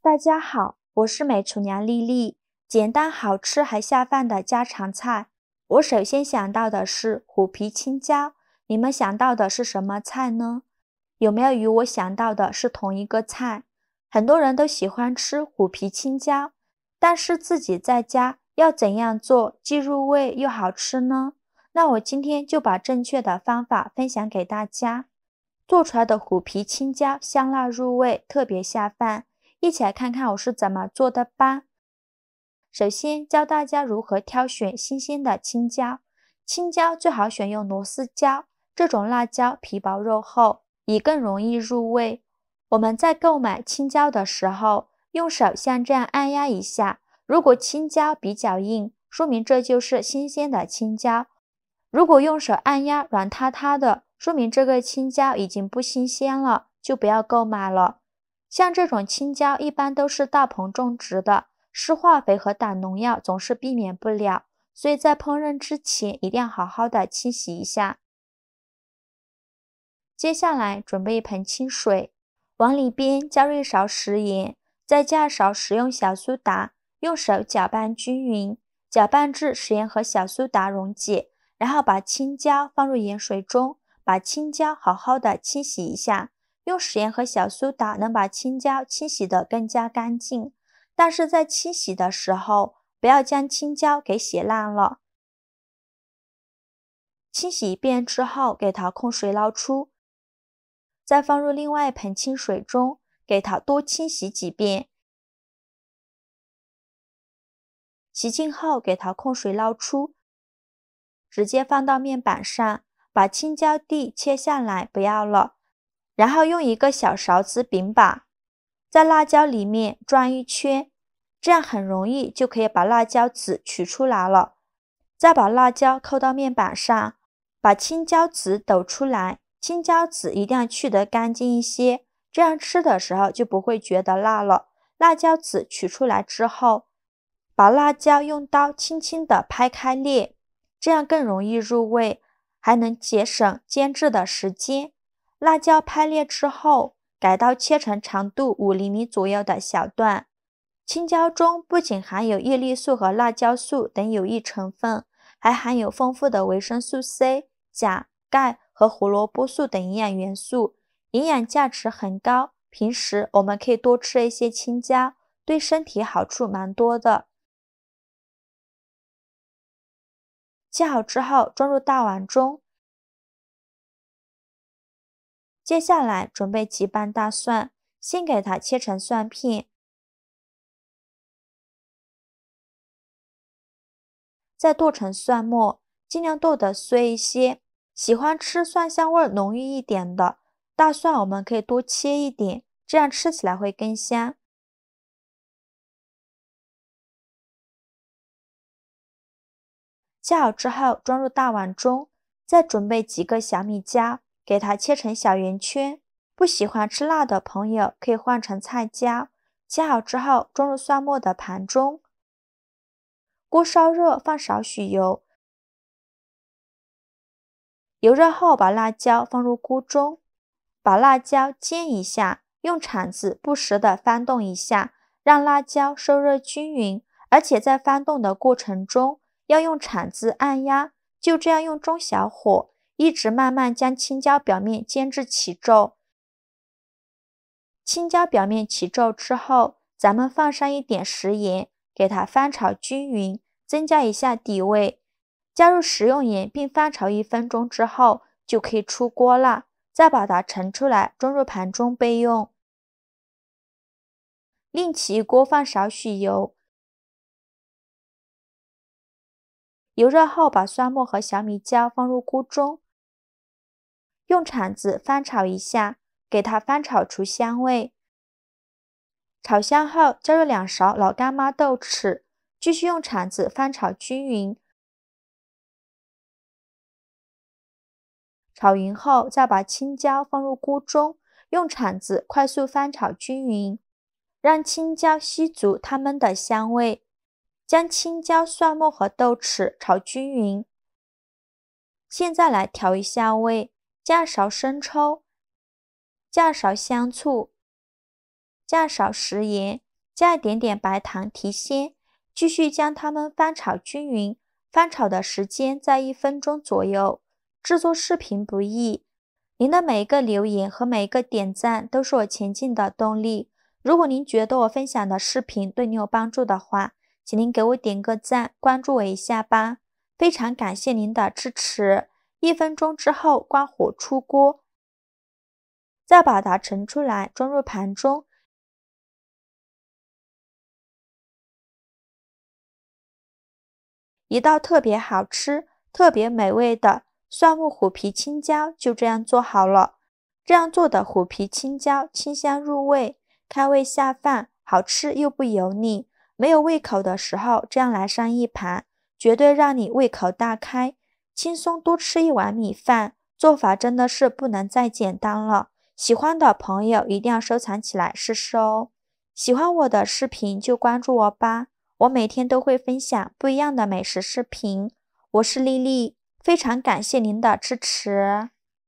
大家好，我是美厨娘丽丽。简单好吃还下饭的家常菜，我首先想到的是虎皮青椒。你们想到的是什么菜呢？有没有与我想到的是同一个菜？很多人都喜欢吃虎皮青椒，但是自己在家要怎样做既入味又好吃呢？那我今天就把正确的方法分享给大家。做出来的虎皮青椒香辣入味，特别下饭。一起来看看我是怎么做的吧。首先教大家如何挑选新鲜的青椒。青椒最好选用螺丝椒，这种辣椒皮薄肉厚，也更容易入味。我们在购买青椒的时候，用手像这样按压一下，如果青椒比较硬，说明这就是新鲜的青椒。如果用手按压软塌塌的，说明这个青椒已经不新鲜了，就不要购买了。像这种青椒一般都是大棚种植的，施化肥和打农药总是避免不了，所以在烹饪之前一定要好好的清洗一下。接下来准备一盆清水，往里边加入一勺食盐，再加一勺食用小苏打，用手搅拌均匀，搅拌至食盐和小苏打溶解，然后把青椒放入盐水中，把青椒好好的清洗一下。用食盐和小苏打能把青椒清洗得更加干净，但是在清洗的时候，不要将青椒给洗烂了。清洗一遍之后，给它控水捞出，再放入另外一盆清水中，给它多清洗几遍。洗净后，给它控水捞出，直接放到面板上，把青椒蒂切下来，不要了。然后用一个小勺子柄把，在辣椒里面转一圈，这样很容易就可以把辣椒籽取出来了。再把辣椒扣到面板上，把青椒籽抖出来，青椒籽一定要去得干净一些，这样吃的时候就不会觉得辣了。辣椒籽取出来之后，把辣椒用刀轻轻地拍开裂，这样更容易入味，还能节省煎制的时间。辣椒拍裂之后，改刀切成长度5厘米左右的小段。青椒中不仅含有叶绿素和辣椒素等有益成分，还含有丰富的维生素 C、钾、钙和胡萝卜素等营养元素，营养价值很高。平时我们可以多吃一些青椒，对身体好处蛮多的。切好之后装入大碗中。接下来准备几瓣大蒜，先给它切成蒜片，再剁成蒜末，尽量剁得碎一些。喜欢吃蒜香味浓郁一点的大蒜，我们可以多切一点，这样吃起来会更香。切好之后装入大碗中，再准备几个小米椒，给它切成小圆圈。不喜欢吃辣的朋友可以换成菜椒。切好之后装入蒜末的盘中，锅烧热，放少许油，油热后把辣椒放入锅中，把辣椒煎一下，用铲子不时地翻动一下，让辣椒受热均匀，而且在翻动的过程中要用铲子按压，就这样用中小火一直慢慢将青椒表面煎至起皱。青椒表面起皱之后，咱们放上一点食盐，给它翻炒均匀，增加一下底味。加入食用盐并翻炒1分钟之后，就可以出锅了。再把它盛出来，装入盘中备用。另起一锅放少许油，油热后把蒜末和小米椒放入锅中，用铲子翻炒一下，给它翻炒出香味。炒香后加入2勺老干妈豆豉，继续用铲子翻炒均匀。炒匀后再把青椒放入锅中，用铲子快速翻炒均匀，让青椒吸足它们的香味。将青椒、蒜末和豆豉炒均匀。现在来调一下味，加勺生抽，加勺香醋，加勺食盐，加一点点白糖提鲜，继续将它们翻炒均匀。翻炒的时间在1分钟左右。制作视频不易，您的每一个留言和每一个点赞都是我前进的动力。如果您觉得我分享的视频对你有帮助的话，请您给我点个赞，关注我一下吧。非常感谢您的支持。1分钟之后关火出锅，再把它盛出来，装入盘中。一道特别好吃、特别美味的蒜木虎皮青椒就这样做好了。这样做的虎皮青椒清香入味，开胃下饭，好吃又不油腻。没有胃口的时候，这样来上一盘，绝对让你胃口大开，轻松多吃一碗米饭。做法真的是不能再简单了，喜欢的朋友一定要收藏起来试试哦。喜欢我的视频就关注我吧，我每天都会分享不一样的美食视频。我是丽丽，非常感谢您的支持。